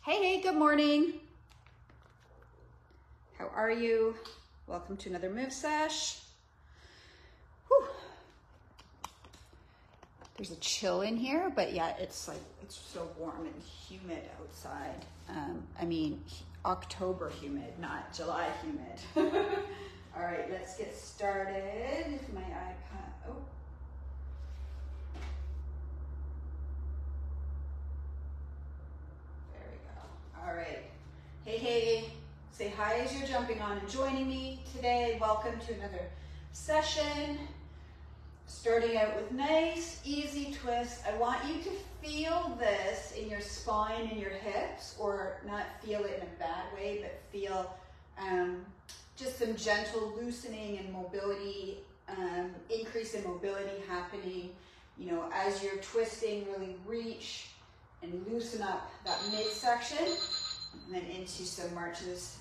Hey, good morning. How are you? Welcome to another move sesh. Whew. There's a chill in here, but yeah, it's so warm and humid outside. I mean, October humid, not July humid. All right, let's get started. My iPad, oh. There we go. All right. Hey, say hi as you're jumping on and joining me today. Welcome to another session. Starting out with nice, easy twists. I want you to feel this in your spine and your hips, or not feel it in a bad way, but feel just some gentle loosening and mobility, increase in mobility happening. You know, as you're twisting, really reach and loosen up that midsection, and then into some marches.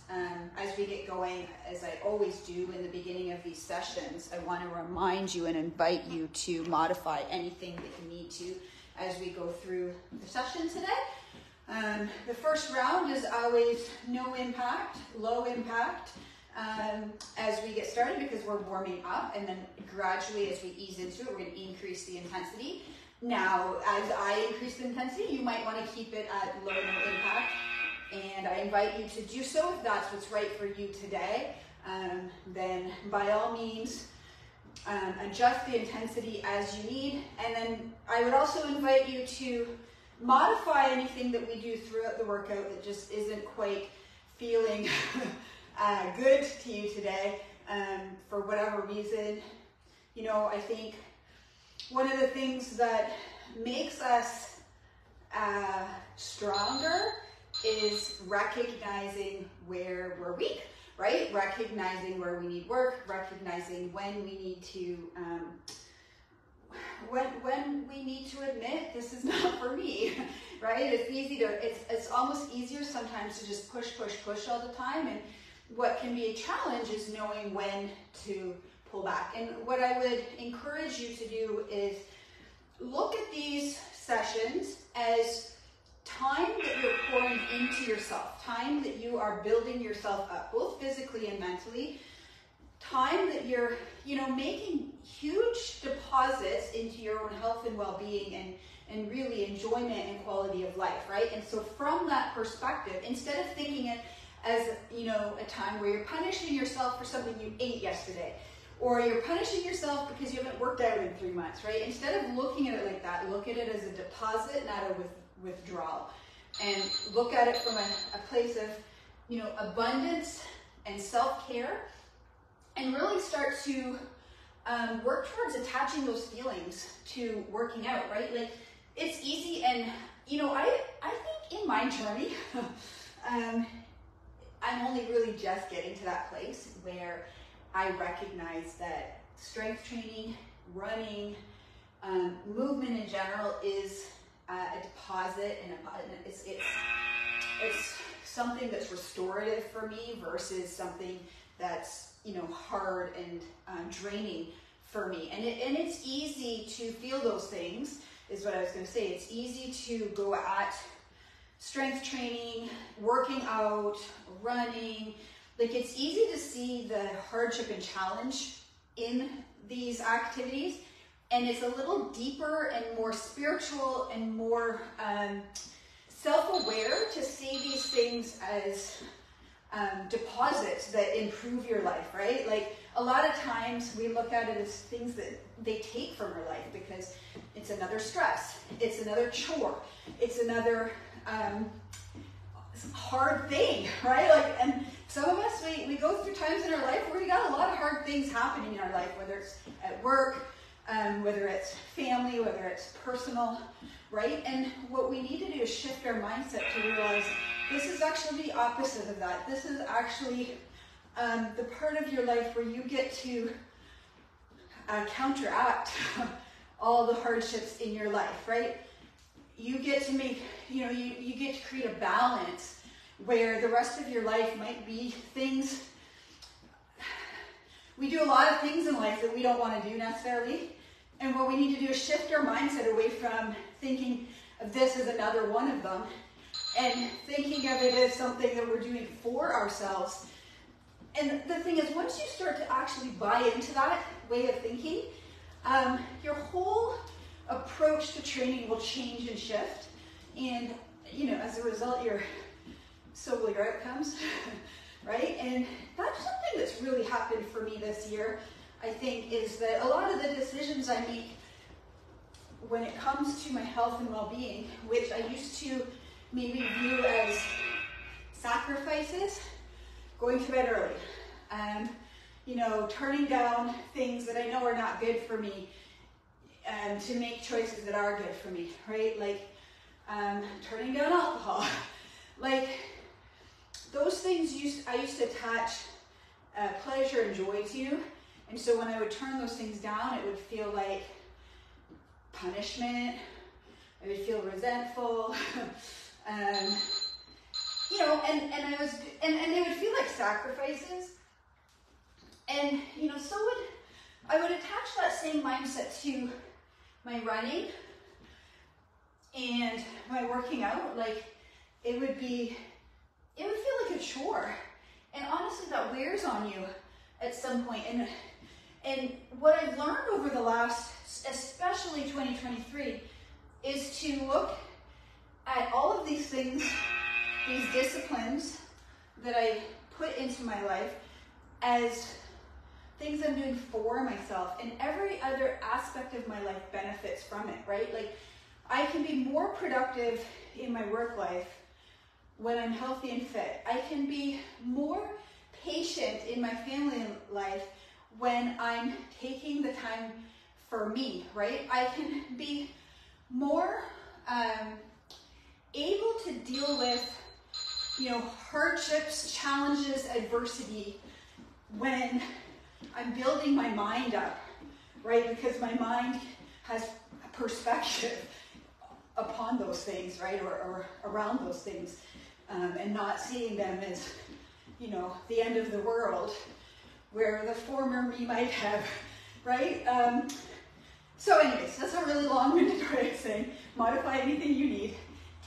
As we get going, as I always do in the beginning of these sessions, I want to remind you and invite you to modify anything that you need to as we go through the session today. The first round is always no impact, low impact, as we get started, because we're warming up, and then gradually as we ease into it, we're going to increase the intensity. Now, as I increase the intensity, you might want to keep it at low, no impact. And I invite you to do so if that's what's right for you today. Then by all means, adjust the intensity as you need. And then I would also invite you to modify anything that we do throughout the workout that just isn't quite feeling good to you today, for whatever reason. You know, I think one of the things that makes us stronger is recognizing where we're weak, right? Recognizing where we need work, recognizing when we need to, when we need to admit this is not for me, right? It's easy to, it's almost easier sometimes to just push all the time. And what can be a challenge is knowing when to pull back. And what I would encourage you to do is look at these sessions as time that you're pouring into yourself, time that you are building yourself up, both physically and mentally, time that you're, you know, making huge deposits into your own health and well-being and really enjoyment and quality of life, right? And so from that perspective, instead of thinking it as, you know, a time where you're punishing yourself for something you ate yesterday, or you're punishing yourself because you haven't worked out in 3 months, right? Instead of looking at it like that, look at it as a deposit, not a withdrawal, and look at it from a place of, you know, abundance and self-care, and really start to work towards attaching those feelings to working out, right? Like, it's easy, and, you know, I think in my journey, I'm only really just getting to that place where I recognize that strength training, running, movement in general is a deposit, and it's something that's restorative for me versus something that's, you know, hard and draining for me. And it's easy to feel those things, is what I was going to say. It's easy to go at strength training, working out, running. Like, it's easy to see the hardship and challenge in these activities. And it's a little deeper and more spiritual and more self-aware to see these things as deposits that improve your life, right? Like, a lot of times we look at it as things that they take from our life because it's another stress, it's another chore, it's another hard thing, right? Like, and some of us, we go through times in our life where we got a lot of hard things happening in our life, whether it's at work, whether it's family, whether it's personal, right? And what we need to do is shift our mindset to realize this is actually the opposite of that. This is actually the part of your life where you get to counteract all the hardships in your life, right? You get to make, you know, you get to create a balance where the rest of your life might be things. We do a lot of things in life that we don't want to do necessarily. And what we need to do is shift our mindset away from thinking of this as another one of them, and thinking of it as something that we're doing for ourselves. And the thing is, once you start to actually buy into that way of thinking, your whole approach to training will change and shift. And, you know, as a result, so will your outcomes, right? And that's something that's really happened for me this year, I think, is that a lot of the decisions I make when it comes to my health and well-being, which I used to maybe view as sacrifices, going to bed early, you know, turning down things that I know are not good for me, to make choices that are good for me, right? Like turning down alcohol, like those things I used to attach pleasure and joy to, and so when I would turn those things down, it would feel like punishment. I would feel resentful, you know, and they would feel like sacrifices. And, you know, I would attach that same mindset to my running and my working out. Like, it would feel like a chore. And honestly, that wears on you at some point. And what I've learned over the last, especially 2023, is to look at all of these things, these disciplines that I put into my life as things I'm doing for myself, and every other aspect of my life benefits from it, right? Like, I can be more productive in my work life when I'm healthy and fit. I can be more patient in my family life when I'm taking the time for me, right? I can be more able to deal with, you know, hardships, challenges, adversity when I'm building my mind up, right? Because my mind has a perspective upon those things, right? Or around those things, and not seeing them as, you know, the end of the world, where the former me might have, right? So anyways, that's a really long-winded way of saying, modify anything you need,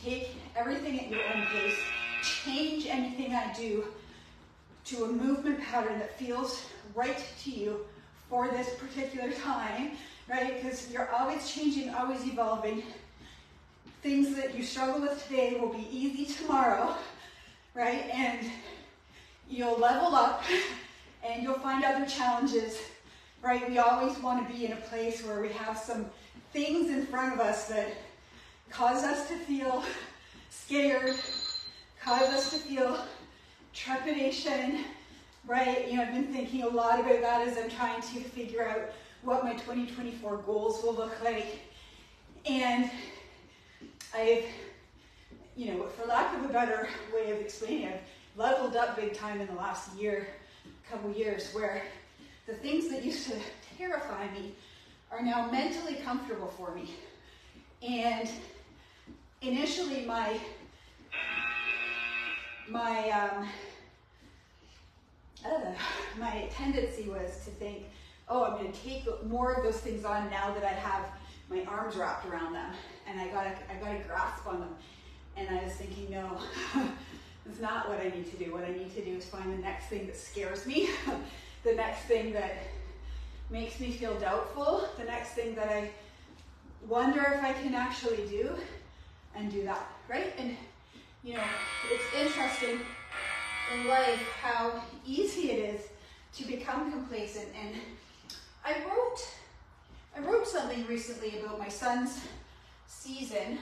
take everything at your own pace, change anything I do to a movement pattern that feels right to you for this particular time, right? Because you're always changing, always evolving. Things that you struggle with today will be easy tomorrow, right? And you'll level up and you'll find other challenges, right? We always want to be in a place where we have some things in front of us that cause us to feel scared, cause us to feel trepidation, right? You know, I've been thinking a lot about that as I'm trying to figure out what my 2024 goals will look like. And I've, you know, for lack of a better way of explaining it, I've leveled up big time in the last couple years, where the things that used to terrify me are now mentally comfortable for me. And initially my tendency was to think, oh, I'm going to take more of those things on now that I have my arms wrapped around them and I got a grasp on them. And I was thinking, no, that's not what I need to do. What I need to do is find the next thing that scares me, the next thing that makes me feel doubtful, the next thing that I wonder if I can actually do, and do that, right? And, you know, it's interesting in life how easy it is to become complacent. And I wrote something recently about my son's season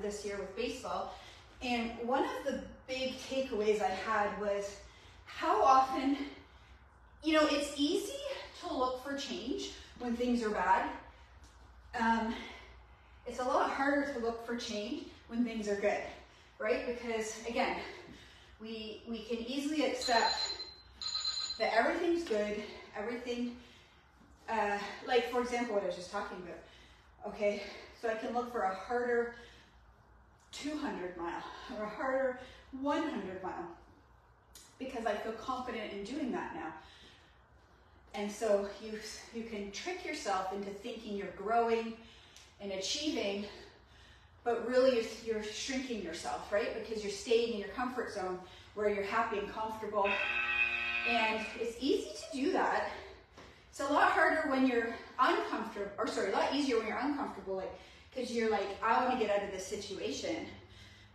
this year with baseball, and one of the big takeaways I had was how often, you know, it's easy to look for change when things are bad. It's a lot harder to look for change when things are good, right? Because again, we can easily accept that everything's good, everything, like for example, what I was just talking about. Okay, so I can look for a harder 200 mile or a harder 100 mile because I feel confident in doing that now. And so you can trick yourself into thinking you're growing and achieving but really you're shrinking yourself, right? Because you're staying in your comfort zone where you're happy and comfortable. And it's easy to do that. It's a lot harder when you're uncomfortable, or sorry, a lot easier when you're uncomfortable, like, because you're like, I want to get out of this situation.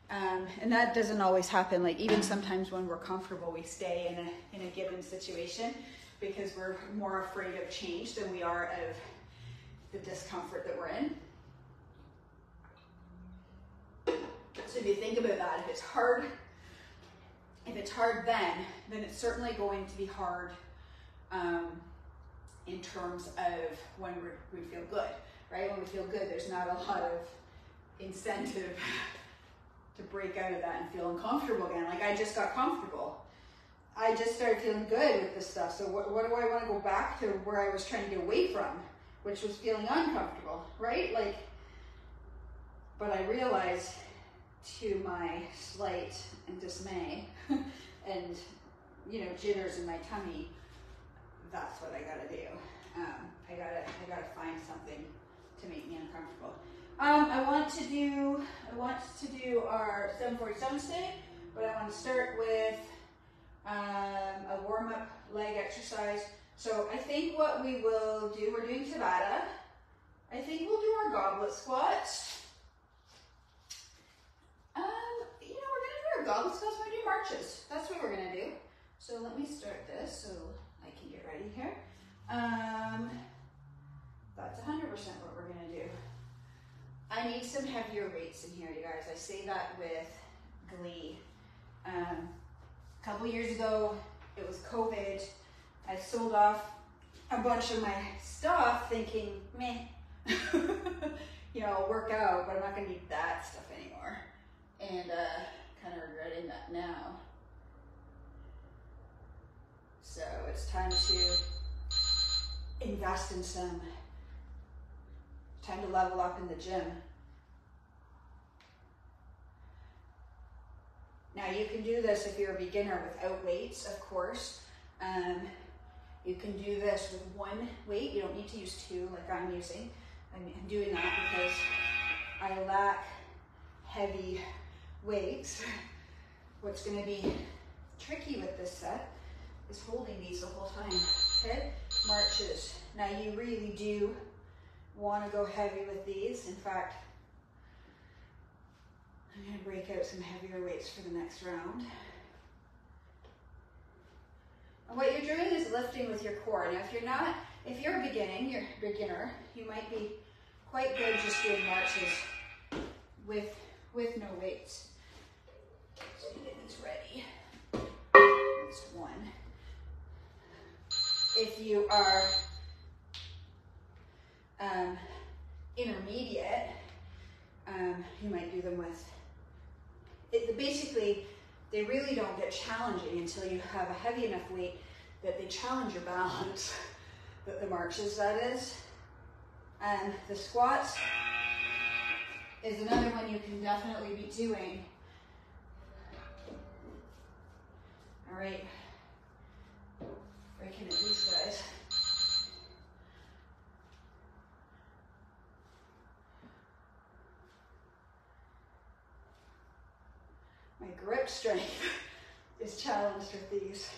And that doesn't always happen. Like even sometimes when we're comfortable, we stay in a given situation because we're more afraid of change than we are of the discomfort that we're in. So if you think about that, if it's hard then it's certainly going to be hard in terms of when we feel good, right? When we feel good, there's not a lot of incentive to break out of that and feel uncomfortable again. Like I just got comfortable. I just started feeling good with this stuff. So what do I want to go back to where I was trying to get away from, which was feeling uncomfortable, right? Like, but I realized to my slight and dismay and, you know, jitters in my tummy, that's what I gotta do. I gotta find something to make me uncomfortable. I want to do our 747 today, but I want to start with a warm-up leg exercise. So I think what we will do, we're doing tabata. I think we'll do our goblet squats. You know, we're gonna do our goblet squats. We're gonna do marches. That's what we're gonna do. So let me start this so I can get ready here. That's 100% what we're gonna do. I need some heavier weights in here, you guys. I say that with glee. A couple years ago, it was COVID. I sold off a bunch of my stuff thinking, meh, you know, I'll work out, but I'm not gonna need that stuff anymore. And kind of regretting that now. So it's time to invest in time to level up in the gym. Now you can do this if you're a beginner without weights, of course. You can do this with one weight. You don't need to use two like I'm using. I'm doing that because I lack heavy weights. What's going to be tricky with this set is holding these the whole time. Okay, marches. Now you really do want to go heavy with these. In fact, I'm going to break out some heavier weights for the next round. And what you're doing is lifting with your core. Now if you're a beginner, you might be quite good just doing marches with no weights. So you get these ready. That's one. If you are intermediate, you might do them with, basically, they really don't get challenging until you have a heavy enough weight that they challenge your balance, the marches that is. And the squats is another one you can definitely be doing. All right, breaking at these guys. My grip strength is challenged with these.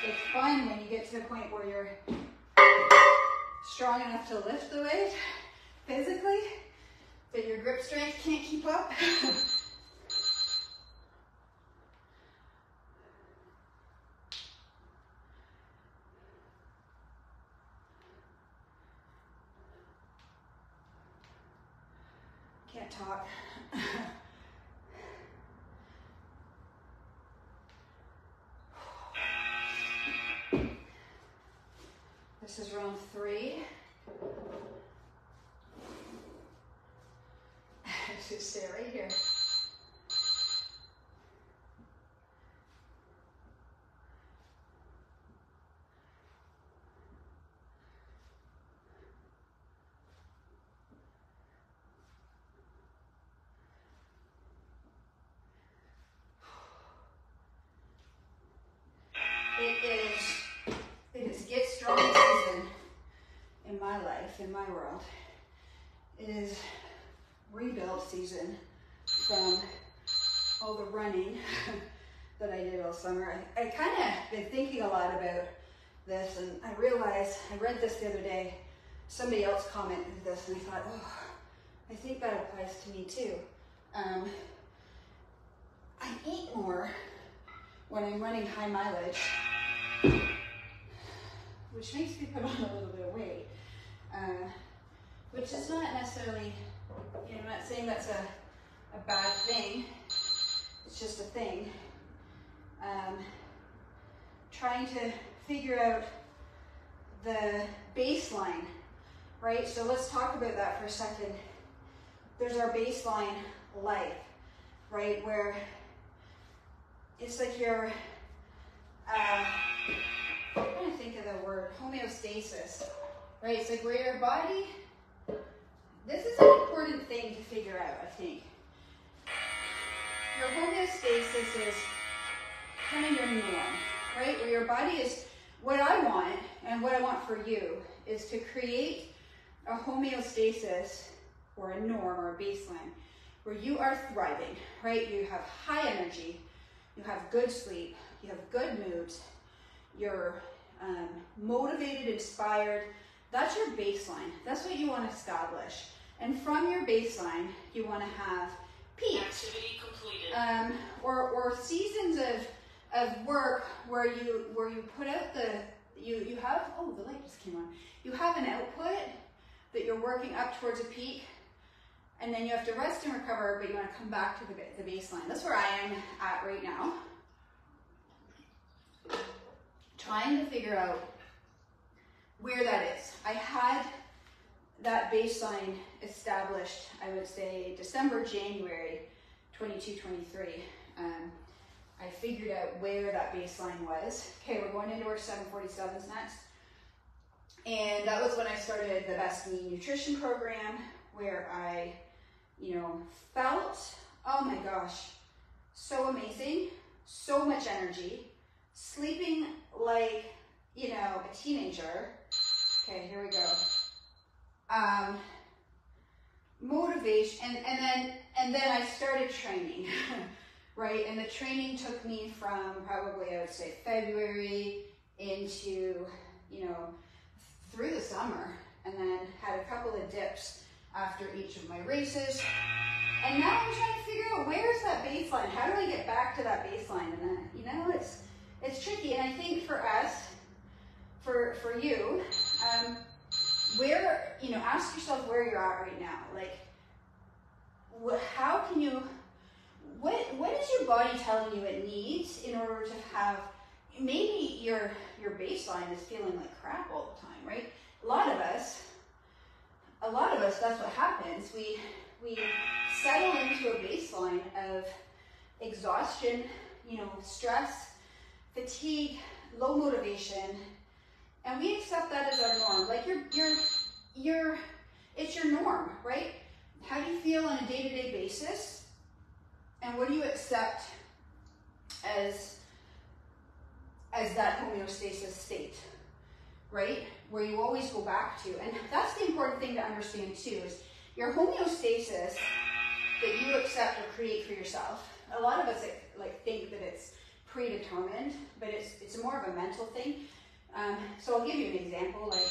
It's fun when you get to the point where you're strong enough to lift the weight physically, but your grip strength can't keep up. Can't talk. This is round 3. Just stay right here. It is my life, in my world, is rebuild season from all the running that I did all summer. I kind of been thinking a lot about this, and I realized, I read this the other day, somebody else commented this, and I thought, oh, I think that applies to me too. I eat more when I'm running high mileage, which makes me put on a little bit of weight, which is not necessarily, you know, I'm not saying that's a bad thing, it's just a thing. Trying to figure out the baseline, right? So let's talk about that for a second. There's our baseline life, right? Where it's like you're, I'm trying to think of the word, homeostasis, right? It's like where your body, this is an important thing to figure out, I think. Your homeostasis is kind of your norm, right? Where your body is, what I want and what I want for you is to create a homeostasis or a norm or a baseline where you are thriving, right? You have high energy, you have good sleep, you have good moods, you're motivated, inspired. That's your baseline. That's what you want to establish. And from your baseline, you want to have peaks. Activity completed. Or seasons of work where you put out you have, oh, the light just came on. You have an output that you're working up towards a peak, and then you have to rest and recover, but you want to come back to the baseline. That's where I am at right now. Trying to figure out where that is. I had that baseline established, I would say, December, January 22, 23. I figured out where that baseline was. Okay, we're going into our 747s next. And that was when I started the Best Me Nutrition program, where I, you know, felt, oh my gosh, so amazing, so much energy, sleeping like, you know, a teenager. Okay, here we go. Motivation, and then I started training, right? And the training took me from probably, I would say, February into, you know, through the summer, and then had a couple of dips after each of my races. And now I'm trying to figure out, where's that baseline? How do I get back to that baseline? And then, you know, it's tricky. And I think for us, for you, where, you know, ask yourself where you're at right now. Like, how can you, what is your body telling you it needs in order to have, maybe your baseline is feeling like crap all the time, right? A lot of us, that's what happens. We settle into a baseline of exhaustion, you know, stress, fatigue, low motivation, and we accept that as our norm. Like it's your norm, right? How do you feel on a day-to-day basis? And what do you accept as that homeostasis state, right? Where you always go back to. And that's the important thing to understand too, is your homeostasis that you accept or create for yourself. A lot of us like think that it's predetermined, but it's more of a mental thing. So I'll give you an example. Like,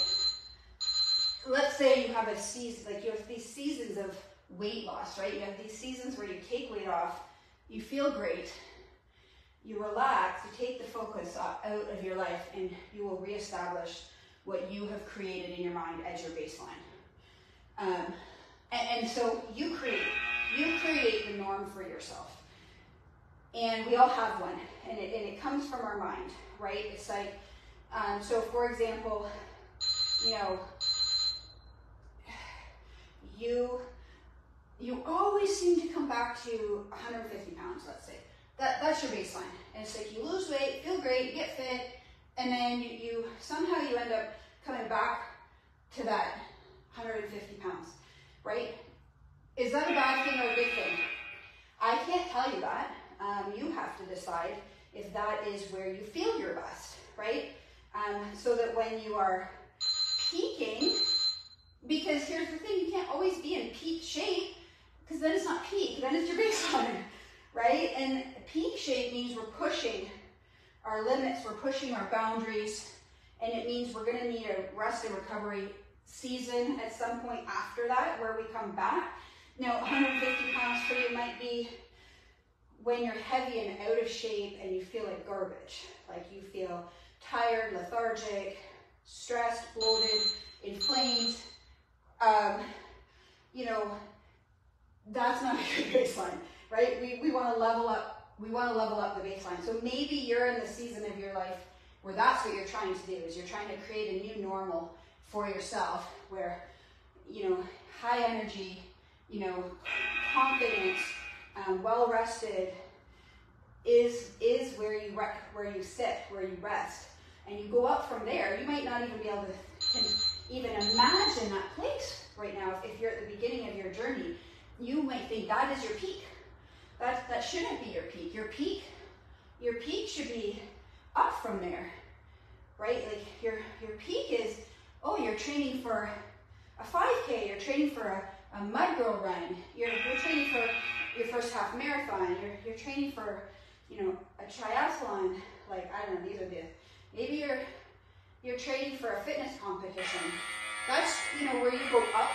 let's say you have a season, like you have these seasons of weight loss, right? You have these seasons where you take weight off, you feel great, you relax, you take the focus out of your life, and you will reestablish what you have created in your mind as your baseline. And so you create the norm for yourself. And we all have one, and it comes from our mind, right? It's like, so for example, you know, you always seem to come back to 150 pounds, let's say. That's your baseline. And it's like you lose weight, feel great, get fit, and then you somehow you end up coming back to that 150 pounds, right? Is that a bad thing or a good thing? I can't tell you that. You have to decide if that is where you feel. feel your best, right? So that when you are peaking, Because here's the thing, you can't always be in peak shape, because then it's not peak, then it's your baseline, right? And peak shape means we're pushing our limits, we're pushing our boundaries, and it means we're gonna need a rest and recovery season at some point after that, where we come back. Now, 150 pounds for you might be when you're heavy and out of shape and you feel like garbage, like you feel tired, lethargic, stressed, bloated, inflamed. You know, that's not a good baseline, right? We want to level up. We want to level up the baseline. So maybe you're in the season of your life where that's what you're trying to do, is you're trying to create a new normal for yourself, where, you know, high energy, you know, confident, well rested is where you sit, where you rest, and you go up from there. You might not even be able to even imagine that place right now. If you're at the beginning of your journey, you might think that is your peak. That shouldn't be your peak. Your peak should be up from there, right? Like your peak is, oh, you're training for a 5K, you're training for a mud girl run, you're training for your first half marathon, you're training for, you know, a triathlon. Like, I don't know, these are the, maybe you're training for a fitness competition. That's, you know, where you go up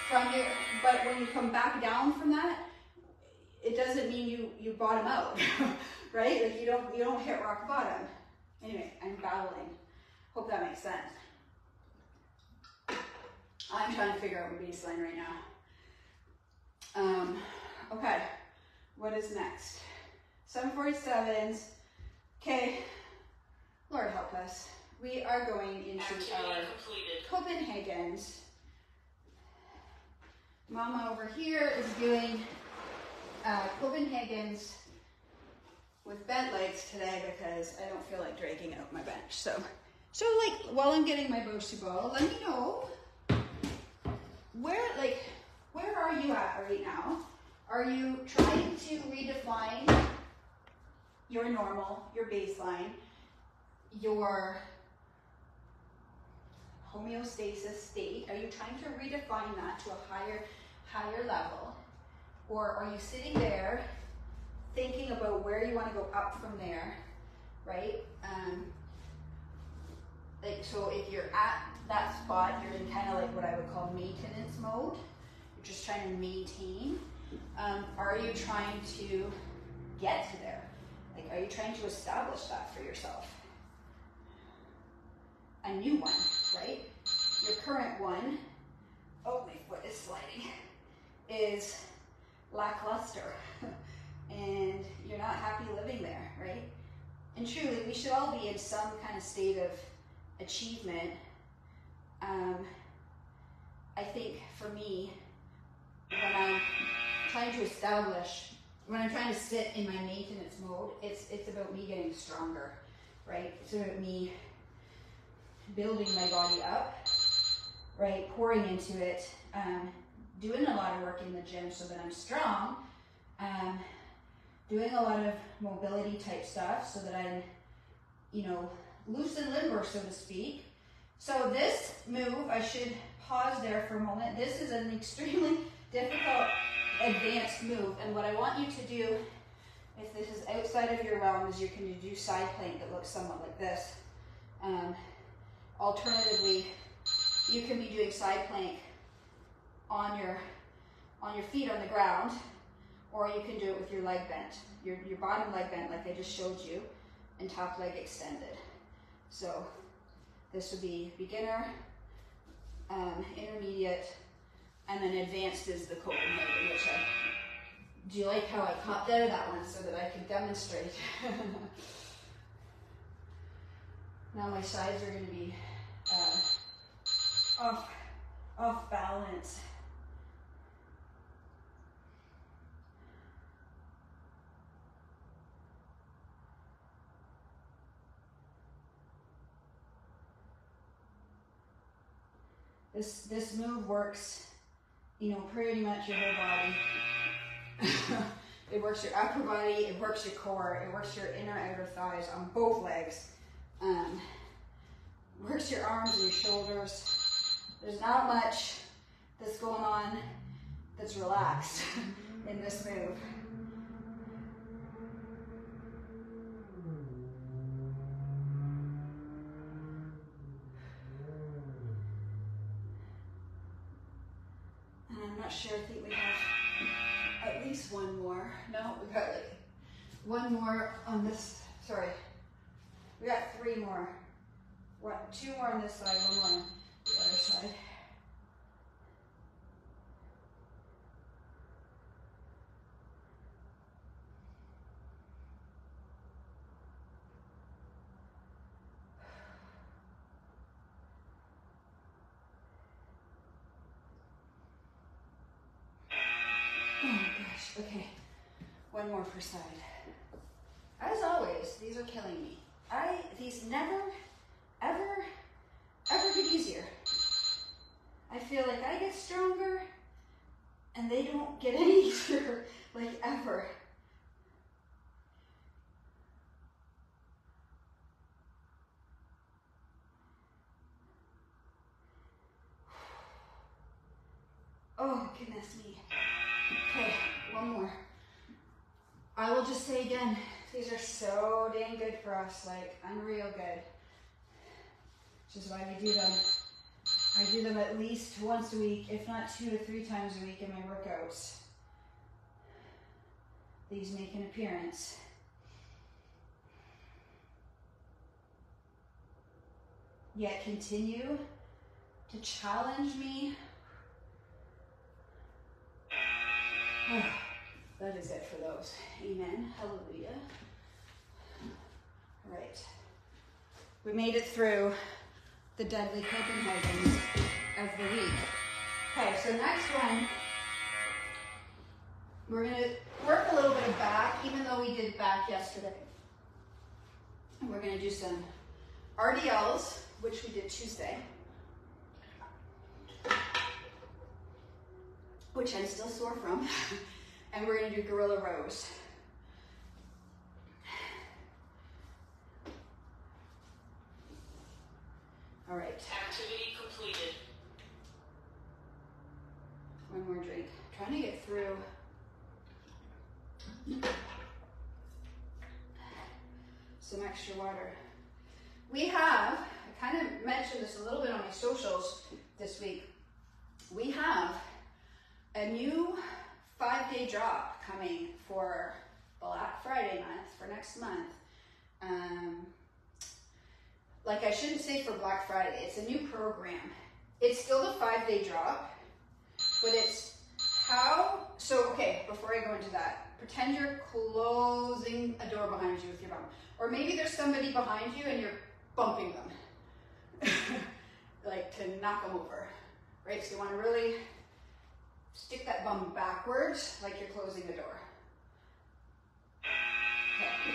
from your, but when you come back down from that, it doesn't mean you bottom out, right? Like you don't hit rock bottom. Anyway, I'm babbling. Hope that makes sense. I'm trying to figure out my baseline right now. Okay, what is next? 747s. Okay, Lord help us. We are going into our Copenhagen's. Mama over here is doing Copenhagen's with bent legs today because I don't feel like dragging out my bench. So like while I'm getting my Bosu ball, let me know where are you at right now? Are you trying to redefine your normal, your baseline, your homeostasis state? Are you trying to redefine that to a higher level? Or are you sitting there thinking about where you want to go up from there, right? Like, so if you're at that spot, you're in kind of like what I would call maintenance mode. You're just trying to maintain. Are you trying to get to there? Like, are you trying to establish that for yourself? A new one, right? Your current one, oh, my foot is sliding, is lackluster. And you're not happy living there, right? And truly, we should all be in some kind of state of achievement. I think for me, when I'm trying to establish, when I'm trying to sit in my maintenance mode, it's about me getting stronger, right? It's about me building my body up, right? Pouring into it, doing a lot of work in the gym so that I'm strong, doing a lot of mobility type stuff so that I'm, you know, loose and limber, so to speak. So this move, I should pause there for a moment. This is an extremely difficult advanced move, and what I want you to do, if this is outside of your realm, is you can do side plank that looks somewhat like this. Alternatively, you can be doing side plank on your feet on the ground, or you can do it with your leg bent, your bottom leg bent like I just showed you, and top leg extended. So this would be beginner, intermediate, and then advanced is the Copenhagen, which do you like how I popped out of that one so that I could demonstrate? Now my sides are going to be off balance. This move works, you know, pretty much your whole body. It works your upper body, it works your core, it works your inner outer thighs on both legs. Works your arms and your shoulders. There's not much that's going on that's relaxed in this move. And I'm not sure, I think we have at least one more. No, we got like one more on this, sorry. We got 3 more. 2 more on this side, 1 more on the other side. Oh my gosh, okay. 1 more per side. As always, these are killing me. These never, ever get easier. I feel like I get stronger and they don't get any easier, like ever. Oh, goodness me. Okay, 1 more. I will just say again, these are so dang good for us, like unreal good. Which is why we do them. I do them at least once a week, if not 2 to 3 times a week in my workouts. These make an appearance. Yet continue to challenge me. That is it for those. Amen. Hallelujah. All right. We made it through the deadly Copenhagen of the week. Okay, so next one, we're going to work a little bit of back, even though we did back yesterday. And we're going to do some RDLs, which we did Tuesday, which I'm still sore from. And we're going to do gorilla rows. All right. Activity completed. 1 more drink. Trying to get through. Some extra water. We have, I kind of mentioned this a little bit on my socials this week. We have a new 5-day drop coming for Black Friday month, for next month. Like I shouldn't say for Black Friday, it's a new program. It's still the 5-day drop, but it's how, so okay, before I go into that, pretend you're closing a door behind you with your bum. Or maybe there's somebody behind you and you're bumping them, like to knock them over, right? So you want to really stick that bum backwards, like you're closing the door. Okay.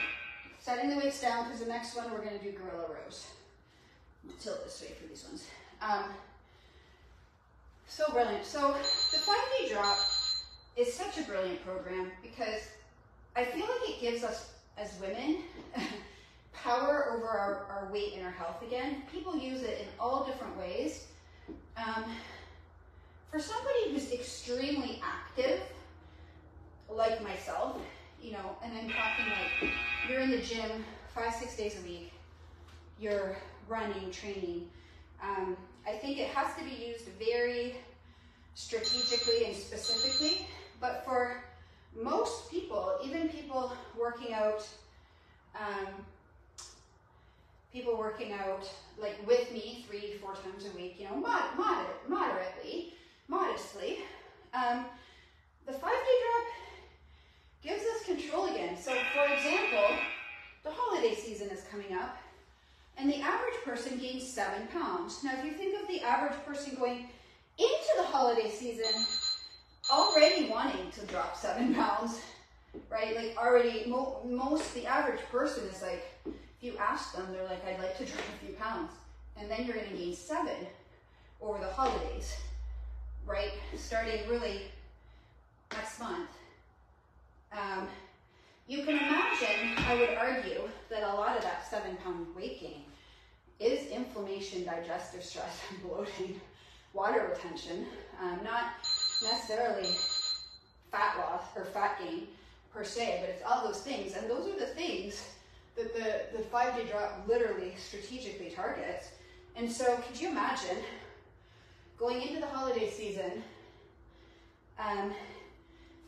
Setting the weights down, because the next one we're going to do gorilla rows. I'll tilt this way for these ones. So brilliant. So the 5-day drop is such a brilliant program because I feel like it gives us as women power over our weight and our health again. People use it in all different ways. For somebody who's extremely active, like myself, you know, and I'm talking like you're in the gym 5-6 days a week, you're running, training. I think it has to be used very strategically and specifically, but for most people, even people working out like with me 3-4 times a week, you know, modestly, the 5-day drop gives us control again. So for example, the holiday season is coming up and the average person gains 7 pounds. Now if you think of the average person going into the holiday season already wanting to drop 7 pounds, right? Like already, the average person is like, if you ask them, they're like, I'd like to drop a few pounds. And then you're gonna gain 7 over the holidays, right? Starting really next month. You can imagine, I would argue, that a lot of that 7-pound weight gain is inflammation, digestive stress, and bloating. water retention, not necessarily fat loss or fat gain per se, but it's all those things. And those are the things that the 5-day drop literally strategically targets. And so could you imagine going into the holiday season,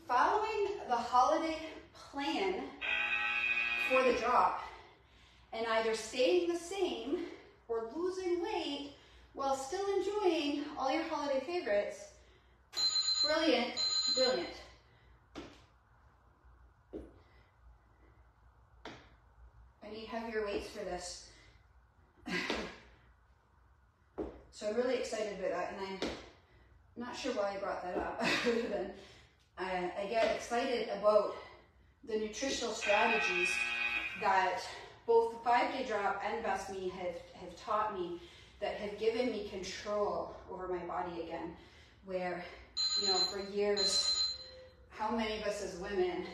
following the holiday plan for the drop and either staying the same or losing weight while still enjoying all your holiday favorites? Brilliant, brilliant. I need heavier weights for this. So I'm really excited about that, and I'm not sure why I brought that up, other than I get excited about the nutritional strategies that both the 5-day drop and Best Me have taught me, that have given me control over my body again, where, you know, for years, how many of us as women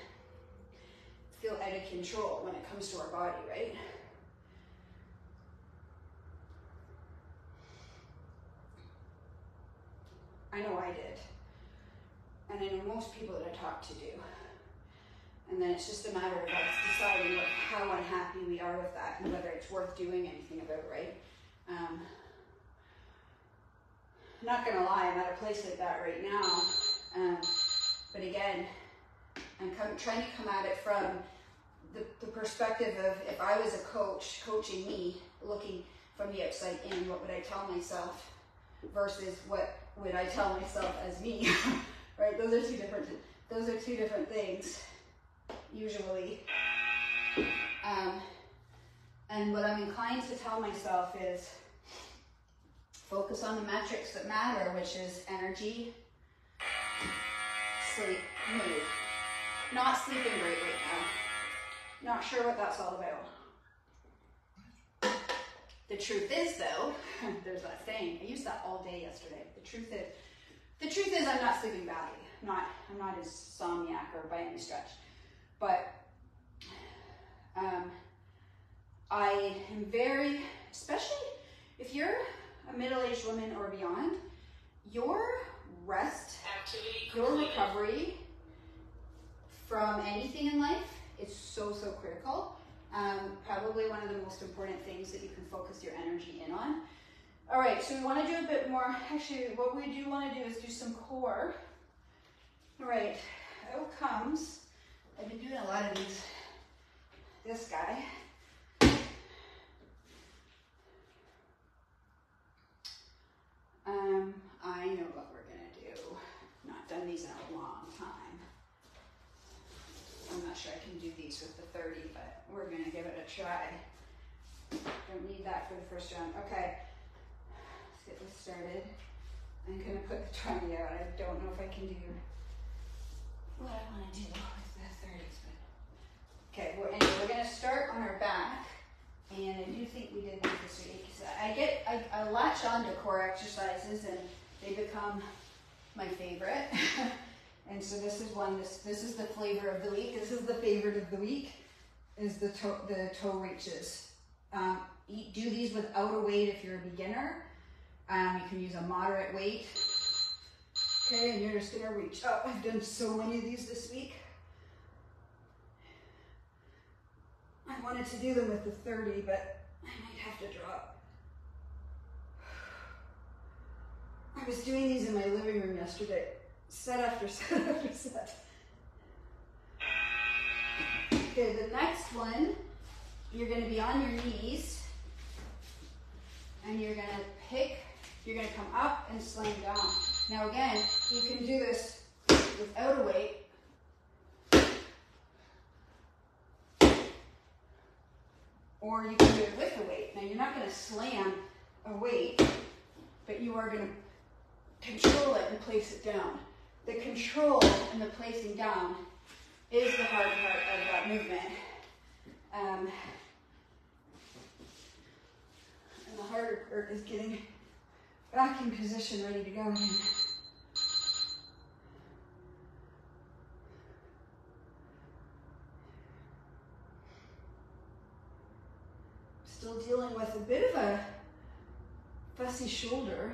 feel out of control when it comes to our body, right? I know I did. And I know most people that I talk to do. And then it's just a matter of us deciding how unhappy we are with that and whether it's worth doing anything about, right? I'm not gonna lie, I'm at a place like that right now. But again, I'm trying to come at it from the perspective of, if I was a coach coaching me, looking from the outside in, what would I tell myself versus what would I tell myself as me, right? Those are two different things, usually. And what I'm inclined to tell myself is focus on the metrics that matter, which is energy, sleep, mood. Not sleeping great right now. Not sure what that's all about. The truth is, though, there's that saying, I used that all day yesterday. The truth is I'm not sleeping badly. I'm not insomniac or by any stretch. But I am very, especially if you're a middle-aged woman or beyond, your rest, your recovery from anything in life is so, so critical. Probably one of the most important things that you can focus your energy in on. All right, so we want to do a bit more. Actually, what we do want to do is do some core. All right, out comes, I've been doing a lot of these, this guy. I know what we're gonna do. Not done these in a long time. I'm not sure I can do these with the 30, but we're gonna give it a try. Don't need that for the first round. Okay, let's get this started. I'm gonna put the 20 out. I don't know if I can do what I wanna do with the 30s, but. Okay, well, anyway, we're gonna start on our back. And I do think we did this week. So I latch on to core exercises and they become my favorite. And so this is one, this is the flavor of the week. This is the favorite of the week, is the toe reaches. Do these without a weight if you're a beginner. You can use a moderate weight. Okay, and you're just gonna reach up. I've done so many of these this week. I wanted to do them with the 30, but I might have to drop. I was doing these in my living room yesterday, set after set after set. Okay, the next one, you're going to be on your knees, and you're going to come up and slam down. Now again, you can do this without a weight. Or you can do it with a weight. Now you're not going to slam a weight, but you are going to control it and place it down. The control and the placing down is the hard part of that movement. And the harder part is getting back in position, ready to go again. Still dealing with a bit of a fussy shoulder.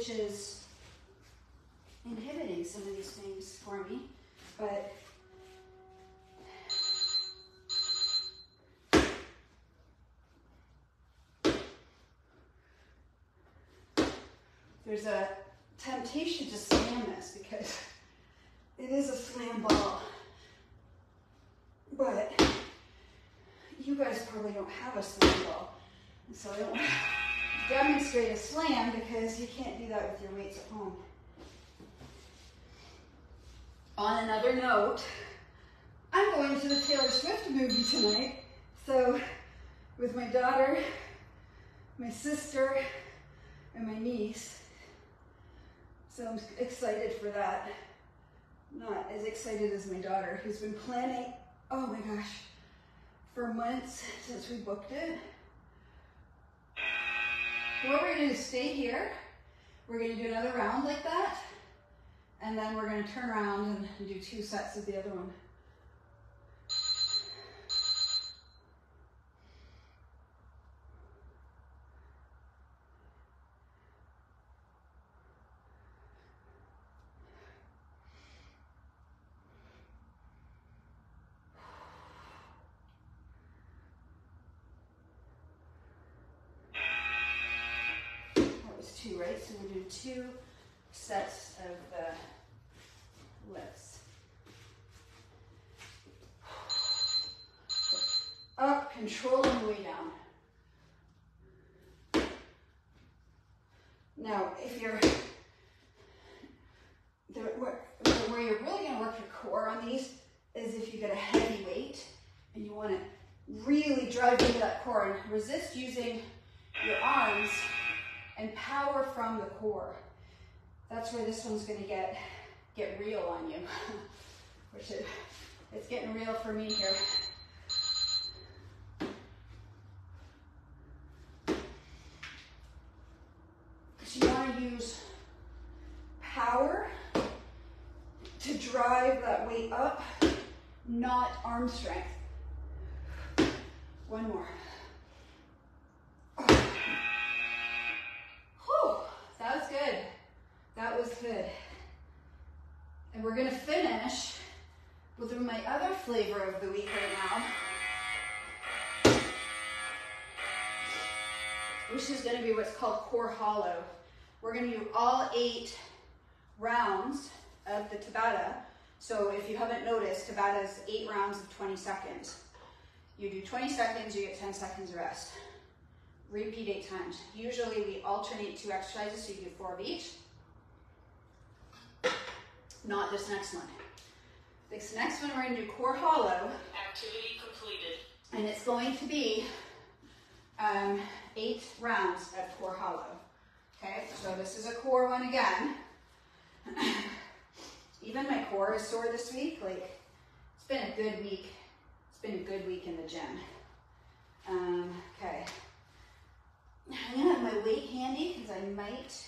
which is inhibiting some of these things for me, but there's a temptation to slam this because it is a slam ball, but you guys probably don't have a slam ball, and so I don't want to demonstrate a slam because you can't do that with your weights at home. On another note, I'm going to the Taylor Swift movie tonight, so with my daughter, my sister, and my niece. So I'm excited for that. Not as excited as my daughter, who's been planning, oh my gosh, for months since we booked it. What we're gonna do is stay here. We're gonna do another round like that. And then we're gonna turn around and do 2 sets of the other one. Two, right? So we're doing 2 sets of the lifts. Up, controlling the way down. Now, if you're, where you're really going to work your core on these is if you get a heavy weight and you want to really drive into that core and resist using your arms and power from the core. That's where this one's gonna get real on you. Which it's getting real for me here. Because you wanna use power to drive that weight up, not arm strength. One more. That was good. That was good. And we're gonna finish with my other flavor of the week right now, which is gonna be what's called core hollow. We're gonna do all 8 rounds of the tabata. So if you haven't noticed, tabata is 8 rounds of 20 seconds. You do 20 seconds, you get 10 seconds rest. Repeat 8 times. Usually we alternate 2 exercises, so you do 4 of each. Not this next one. This next one we're going to do core hollow. Activity completed. And it's going to be 8 rounds of core hollow. Okay, so this is a core one again. Even my core is sore this week. Like, it's been a good week. It's been a good week in the gym. Okay. I'm gonna have my weight handy because I might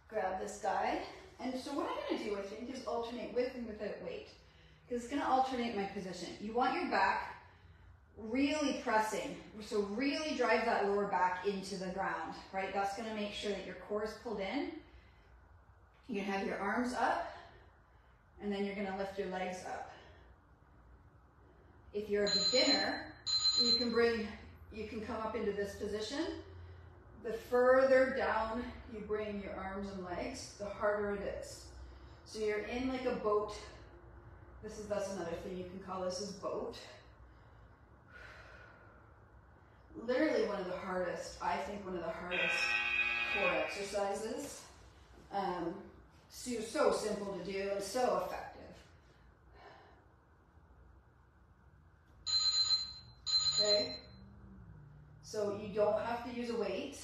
grab this guy. And so what I'm gonna do, I think, is alternate with and without weight. Because it's gonna alternate my position. You want your back really pressing. So really drive that lower back into the ground, right? That's gonna make sure that your core is pulled in. You're gonna have your arms up, and then you're gonna lift your legs up. If you're a beginner, you can come up into this position. The further down you bring your arms and legs, the harder it is. So you're in like a boat. That's another thing you can call this is boat. Literally one of the hardest, I think one of the hardest core exercises. So simple to do and so effective. Okay? So you don't have to use a weight.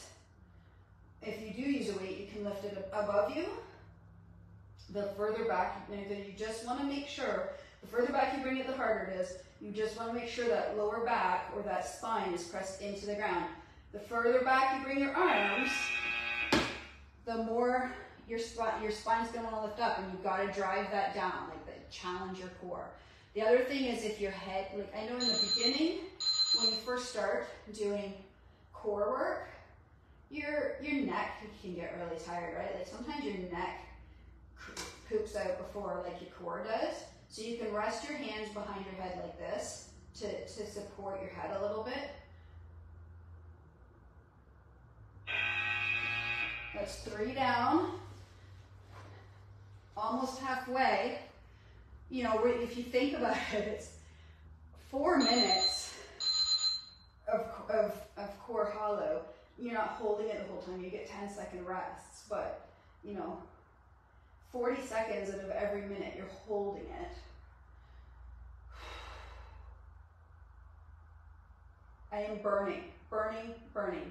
If you do use a weight, you can lift it above you. The further back, you just want to make sure, the further back you bring it, the harder it is. You just want to make sure that lower back or that spine is pressed into the ground. The further back you bring your arms, the more your spine's going to want to lift up, and you've got to drive that down, like challenge your core. The other thing is if your head, like I know in the beginning, when you first start doing core work, your neck can get really tired, right? Like sometimes your neck poops out before like your core does. So you can rest your hands behind your head like this to support your head a little bit. That's 3 down. Almost halfway. You know, if you think about it, it's 4 minutes of core hollow. You're not holding it the whole time. You get 10-second rests, but you know, 40 seconds out of every minute you're holding it. I am burning, burning, burning.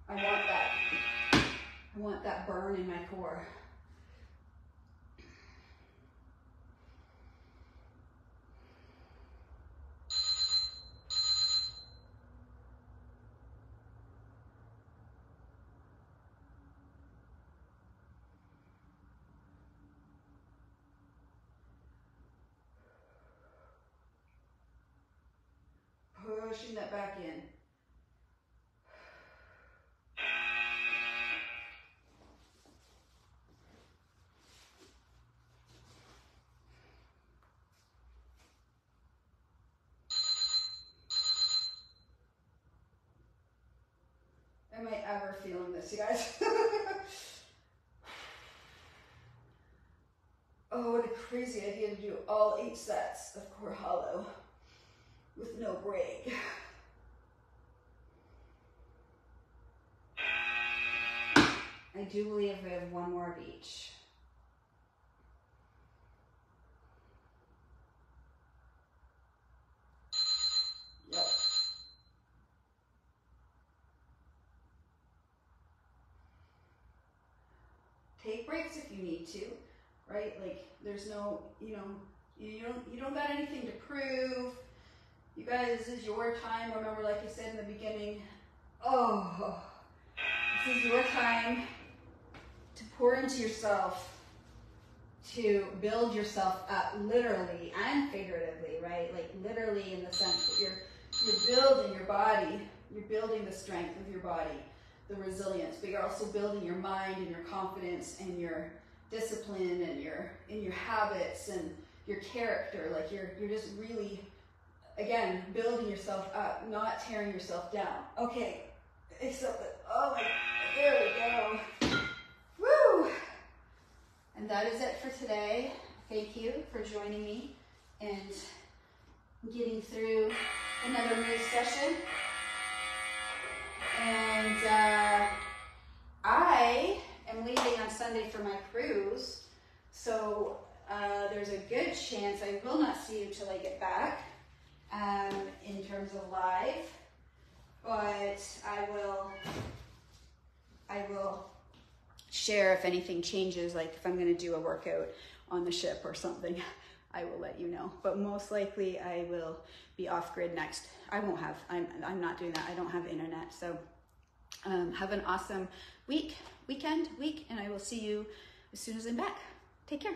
I want that burn in my core. Pushing that back in. Am I ever feeling this, you guys? Oh, what a crazy idea to do all 8 sets of core hollow with no break. I do believe we have 1 more of each. Yep. Take breaks if you need to, right? Like there's no, you know, you don't got anything to prove. You guys, this is your time. Remember, like I said in the beginning, this is your time to pour into yourself, to build yourself up literally and figuratively, right? Like literally in the sense that you're building your body, you're building the strength of your body, the resilience, but you're also building your mind and your confidence and your discipline and your habits and your character. Like you're just really, again, building yourself up, not tearing yourself down. Okay, except that, oh my, there we go. Woo! And that is it for today. Thank you for joining me and getting through another move session. And I am leaving on Sunday for my cruise, so there's a good chance I will not see you till I get back in terms of live, but I will share if anything changes, like if I'm going to do a workout on the ship or something. I will let you know, but most likely I will be off grid next. I'm not doing that. I don't have internet. So have an awesome week, and I will see you as soon as I'm back. Take care.